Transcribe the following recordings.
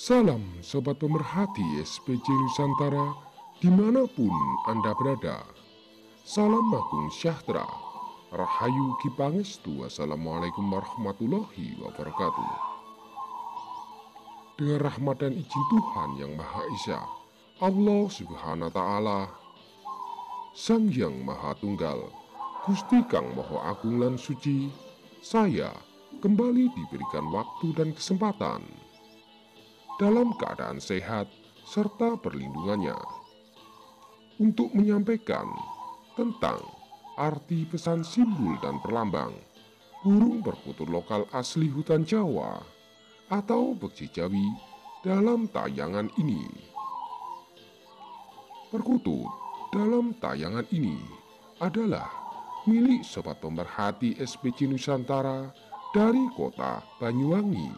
Salam Sobat Pemerhati SPC Nusantara dimanapun Anda berada. Salam Agung Sejahtera, Rahayu Kipangestu, Wassalamualaikum warahmatullahi wabarakatuh. Dengan rahmat dan izin Tuhan Yang Maha Esa, Allah Subhanahu wa Ta'ala, Sang Yang Maha Tunggal, Gusti Kang Maha Agung lan Suci, saya kembali diberikan waktu dan kesempatan dalam keadaan sehat serta perlindungannya untuk menyampaikan tentang arti pesan simbol dan perlambang burung perkutut lokal asli hutan Jawa atau Bekji Jawi dalam tayangan ini. Perkutut dalam tayangan ini adalah milik Sobat Pemerhati SPC Nusantara dari kota Banyuwangi,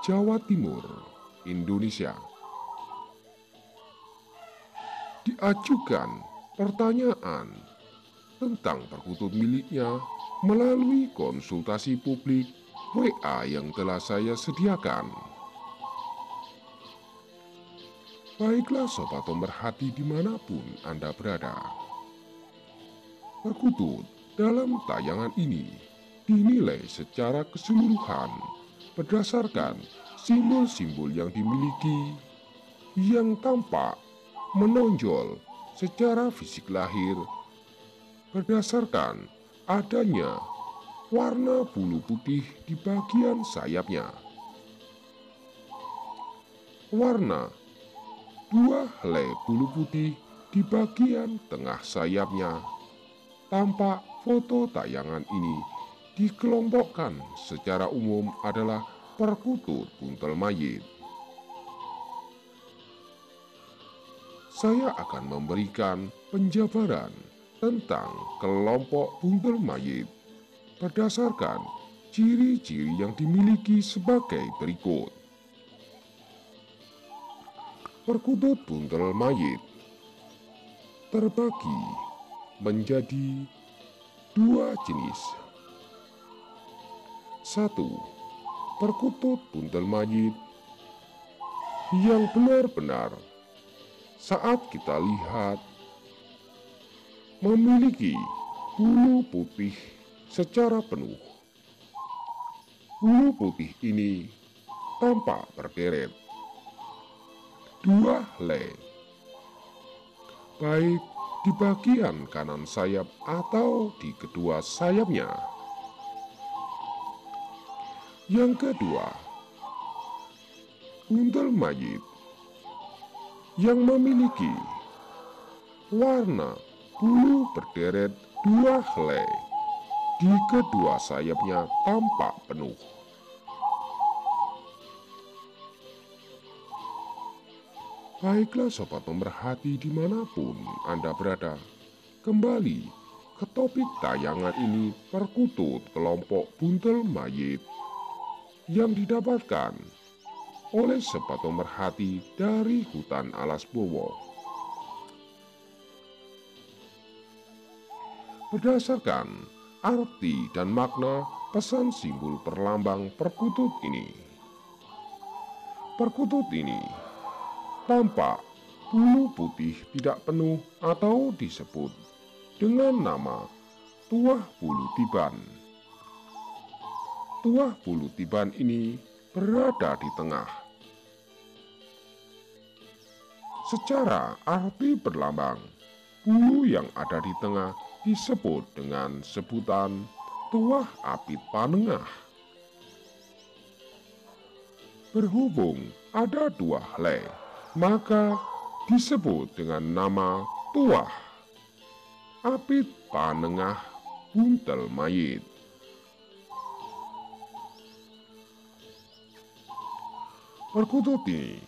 Jawa Timur, Indonesia. Diajukan pertanyaan tentang perkutut miliknya melalui konsultasi publik WA yang telah saya sediakan. Baiklah Sobat Pemerhati dimanapun Anda berada, perkutut dalam tayangan ini dinilai secara keseluruhan berdasarkan simbol-simbol yang dimiliki yang tampak menonjol secara fisik lahir berdasarkan adanya warna bulu putih di bagian sayapnya, warna dua helai bulu putih di bagian tengah sayapnya. Tampak foto tayangan ini dikelompokkan secara umum adalah perkutut buntel mayit. Saya akan memberikan penjabaran tentang kelompok buntel mayit berdasarkan ciri-ciri yang dimiliki sebagai berikut. Perkutut buntel mayit terbagi menjadi dua jenis. Satu, perkutut buntel mayit yang benar-benar saat kita lihat memiliki bulu putih secara penuh. Bulu putih ini tampak berderet dua helai, baik di bagian kanan sayap atau di kedua sayapnya. Yang kedua, buntel mayit yang memiliki warna bulu berderet dua helai di kedua sayapnya tampak penuh. Baiklah Sobat Pemerhati dimanapun Anda berada, kembali ke topik tayangan ini, perkutut kelompok buntel mayit yang didapatkan oleh Sobat Pemerhati dari hutan Alas Bowo. Berdasarkan arti dan makna pesan simbol perlambang perkutut ini, perkutut ini tampak bulu putih tidak penuh atau disebut dengan nama tuah bulu tiban. Tuah bulu tiban ini berada di tengah. Secara arti perlambang, bulu yang ada di tengah disebut dengan sebutan tuah apit panengah. Berhubung ada dua helai, maka disebut dengan nama tuah apit panengah buntel mayit. Perkutut ini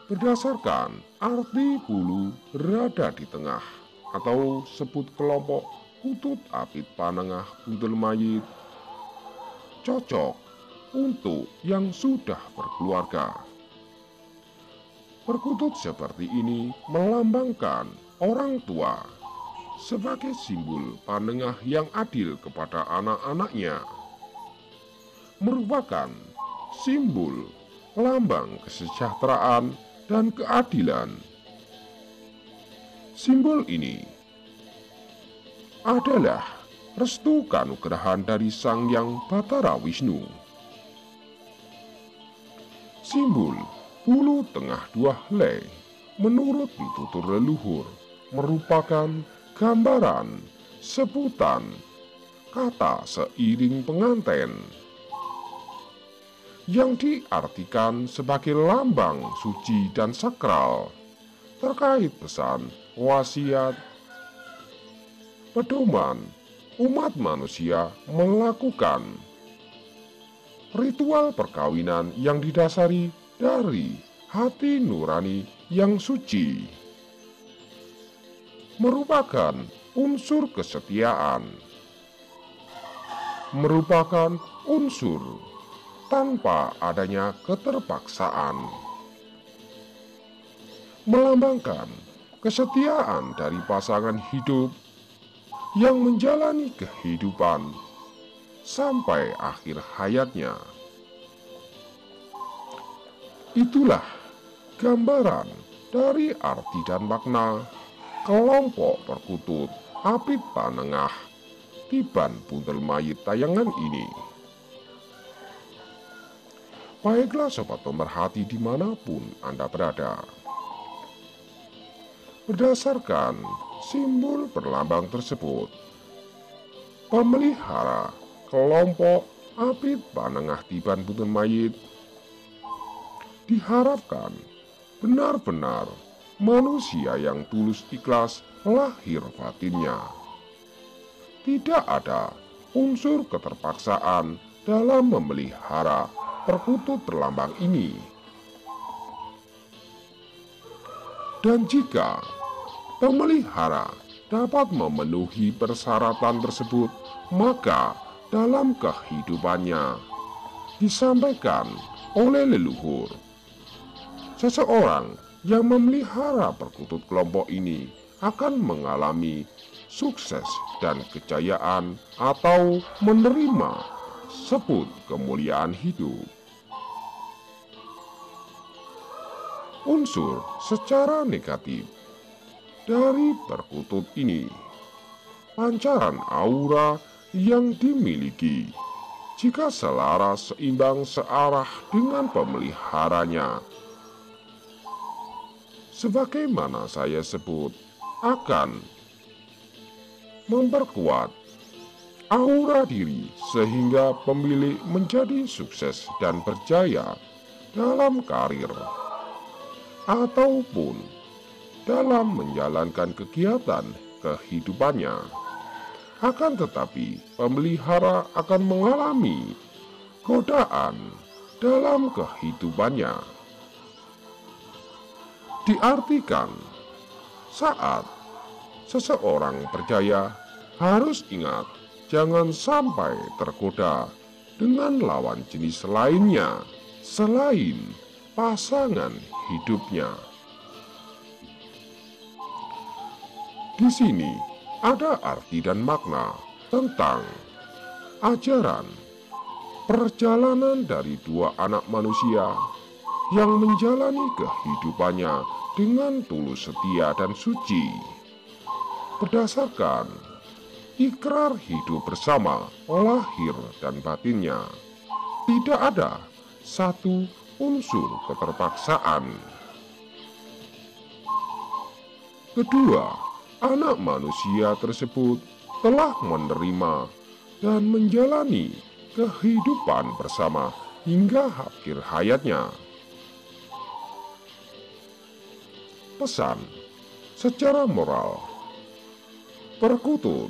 berdasarkan arti bulu berada di tengah atau sebut kelompok kutut apit panengah buntel mayit cocok untuk yang sudah berkeluarga. Perkutut seperti ini melambangkan orang tua sebagai simbol panengah yang adil kepada anak-anaknya, merupakan simbol lambang kesejahteraan dan keadilan. Simbol ini adalah restu kanugrahan dari Sang Hyang Batara Wisnu. Simbol bulu tengah dua helai menurut pitutur leluhur merupakan gambaran sebutan kata seiring pengantin yang diartikan sebagai lambang suci dan sakral terkait pesan wasiat pedoman umat manusia melakukan ritual perkawinan yang didasari dari hati nurani yang suci, merupakan unsur kesetiaan, merupakan unsur tanpa adanya keterpaksaan, melambangkan kesetiaan dari pasangan hidup yang menjalani kehidupan sampai akhir hayatnya. Itulah gambaran dari arti dan makna kelompok perkutut Apit Panengah Tiban Buntel Mayit tayangan ini. Baiklah sobat pemerhati dimanapun Anda berada. Berdasarkan simbol perlambang tersebut, pemelihara kelompok Apit Panengah Tiban Buntel Mayit diharapkan benar-benar manusia yang tulus ikhlas lahir batinnya. Tidak ada unsur keterpaksaan dalam memelihara perkutut terlambang ini. Dan jika pemelihara dapat memenuhi persyaratan tersebut, maka dalam kehidupannya disampaikan oleh leluhur, seseorang yang memelihara perkutut kelompok ini akan mengalami sukses dan kejayaan atau menerima sebut kemuliaan hidup. Unsur secara negatif dari perkutut ini, pancaran aura yang dimiliki jika selaras seimbang searah dengan pemeliharanya, sebagaimana saya sebut, akan memperkuat aura diri sehingga pemilik menjadi sukses dan berjaya dalam karir ataupun dalam menjalankan kegiatan kehidupannya. Akan tetapi pemelihara akan mengalami godaan dalam kehidupannya. Diartikan saat seseorang berjaya harus ingat jangan sampai tergoda dengan lawan jenis lainnya selain pasangan hidupnya. Di sini ada arti dan makna tentang ajaran perjalanan dari dua anak manusia yang menjalani kehidupannya dengan tulus setia dan suci berdasarkan ikrar hidup bersama lahir dan batinnya. Tidak ada satu unsur keterpaksaan. Kedua anak manusia tersebut telah menerima dan menjalani kehidupan bersama hingga akhir hayatnya. Pesan secara moral perkutut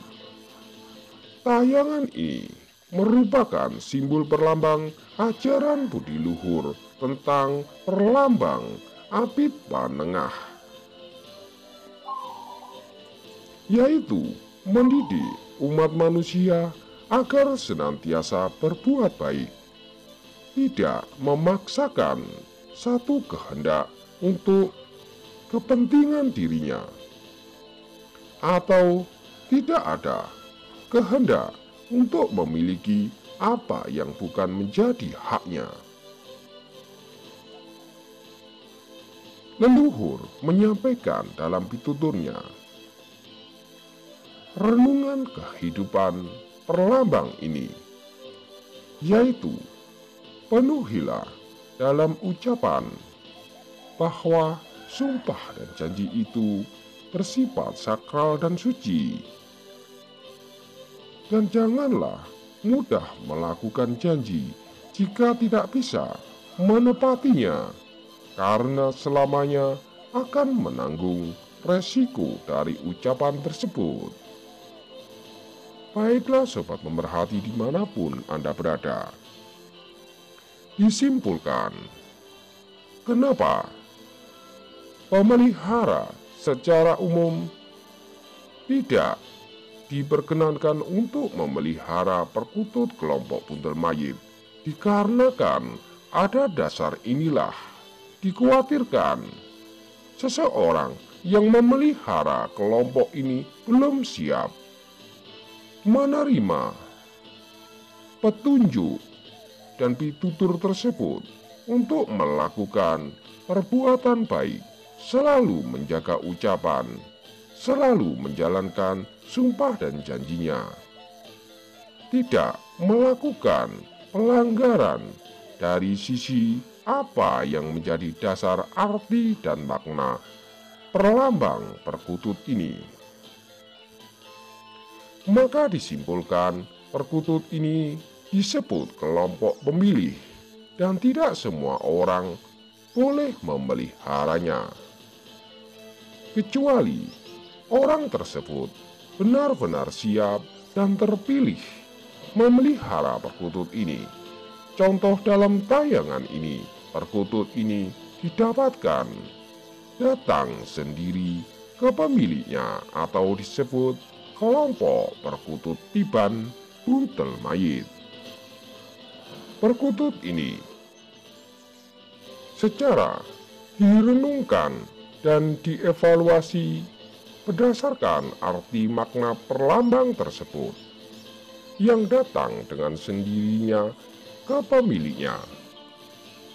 tayangan ini merupakan simbol perlambang ajaran budi luhur tentang perlambang Apit Panengah, yaitu mendidik umat manusia agar senantiasa berbuat baik, tidak memaksakan satu kehendak untuk kepentingan dirinya, atau tidak ada kehendak untuk memiliki apa yang bukan menjadi haknya. leluhur menyampaikan dalam pituturnya. Renungan kehidupan perlambang ini, yaitu penuhilah dalam ucapan bahwa sumpah dan janji itu bersifat sakral dan suci. Dan janganlah mudah melakukan janji jika tidak bisa menepatinya, karena selamanya akan menanggung resiko dari ucapan tersebut. Baiklah sobat pemerhati dimanapun Anda berada. Disimpulkan, kenapa pemelihara secara umum tidak diperkenankan untuk memelihara perkutut kelompok buntel mayit? Dikarenakan ada dasar inilah dikhawatirkan seseorang yang memelihara kelompok ini belum siap menerima petunjuk dan pitutur tersebut untuk melakukan perbuatan baik, selalu menjaga ucapan, selalu menjalankan sumpah dan janjinya, tidak melakukan pelanggaran dari sisi apa yang menjadi dasar arti dan makna perlambang perkutut ini. Maka disimpulkan perkutut ini disebut kelompok pemilih dan tidak semua orang boleh memeliharanya, kecuali orang tersebut benar-benar siap dan terpilih memelihara perkutut ini. Contoh dalam tayangan ini, perkutut ini didapatkan datang sendiri ke pemiliknya atau disebut kelompok perkutut tiban buntel mayit. Perkutut ini secara direnungkan dan dievaluasi berdasarkan arti makna perlambang tersebut yang datang dengan sendirinya ke pemiliknya.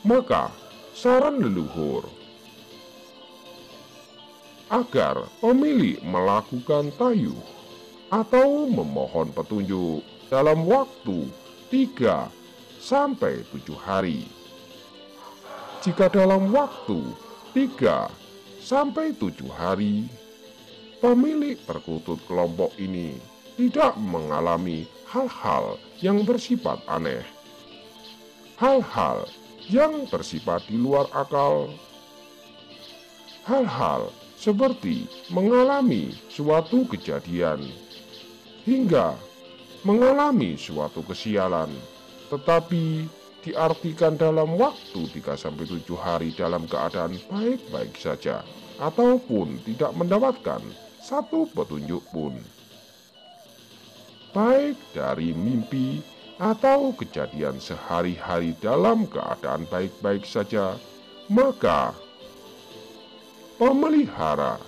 Maka saran leluhur agar pemilik melakukan tayuh atau memohon petunjuk dalam waktu 3-7 hari. Jika dalam waktu 3-7 hari pemilik perkutut kelompok ini tidak mengalami hal-hal yang bersifat aneh, hal-hal yang bersifat di luar akal, hal-hal seperti mengalami suatu kejadian hingga mengalami suatu kesialan, tetapi diartikan dalam waktu 3-7 hari dalam keadaan baik-baik saja, ataupun tidak mendapatkan satu petunjuk pun, baik dari mimpi atau kejadian sehari-hari dalam keadaan baik-baik saja, maka pemelihara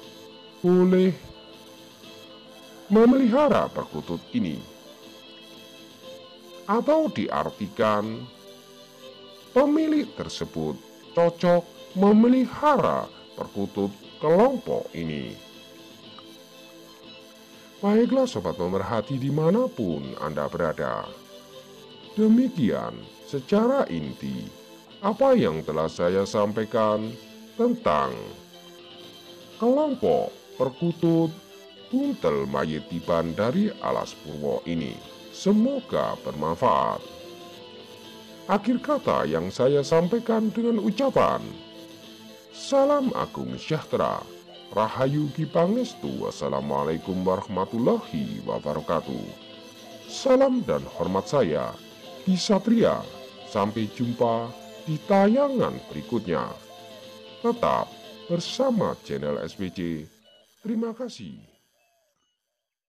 boleh memelihara perkutut ini, atau diartikan pemilik tersebut cocok memelihara perkutut kelompok ini. Baiklah sobat pemerhati dimanapun Anda berada, demikian secara inti apa yang telah saya sampaikan tentang kelompok perkutut buntel mayit tiban dari Alas Purwo ini. Semoga bermanfaat. Akhir kata yang saya sampaikan dengan ucapan salam agung sejahtera, rahayu ki pangestu, wassalamualaikum warahmatullahi wabarakatuh. Salam dan hormat saya Ki Satria. Sampai jumpa di tayangan berikutnya. Tetap bersama channel SBC. Terima kasih.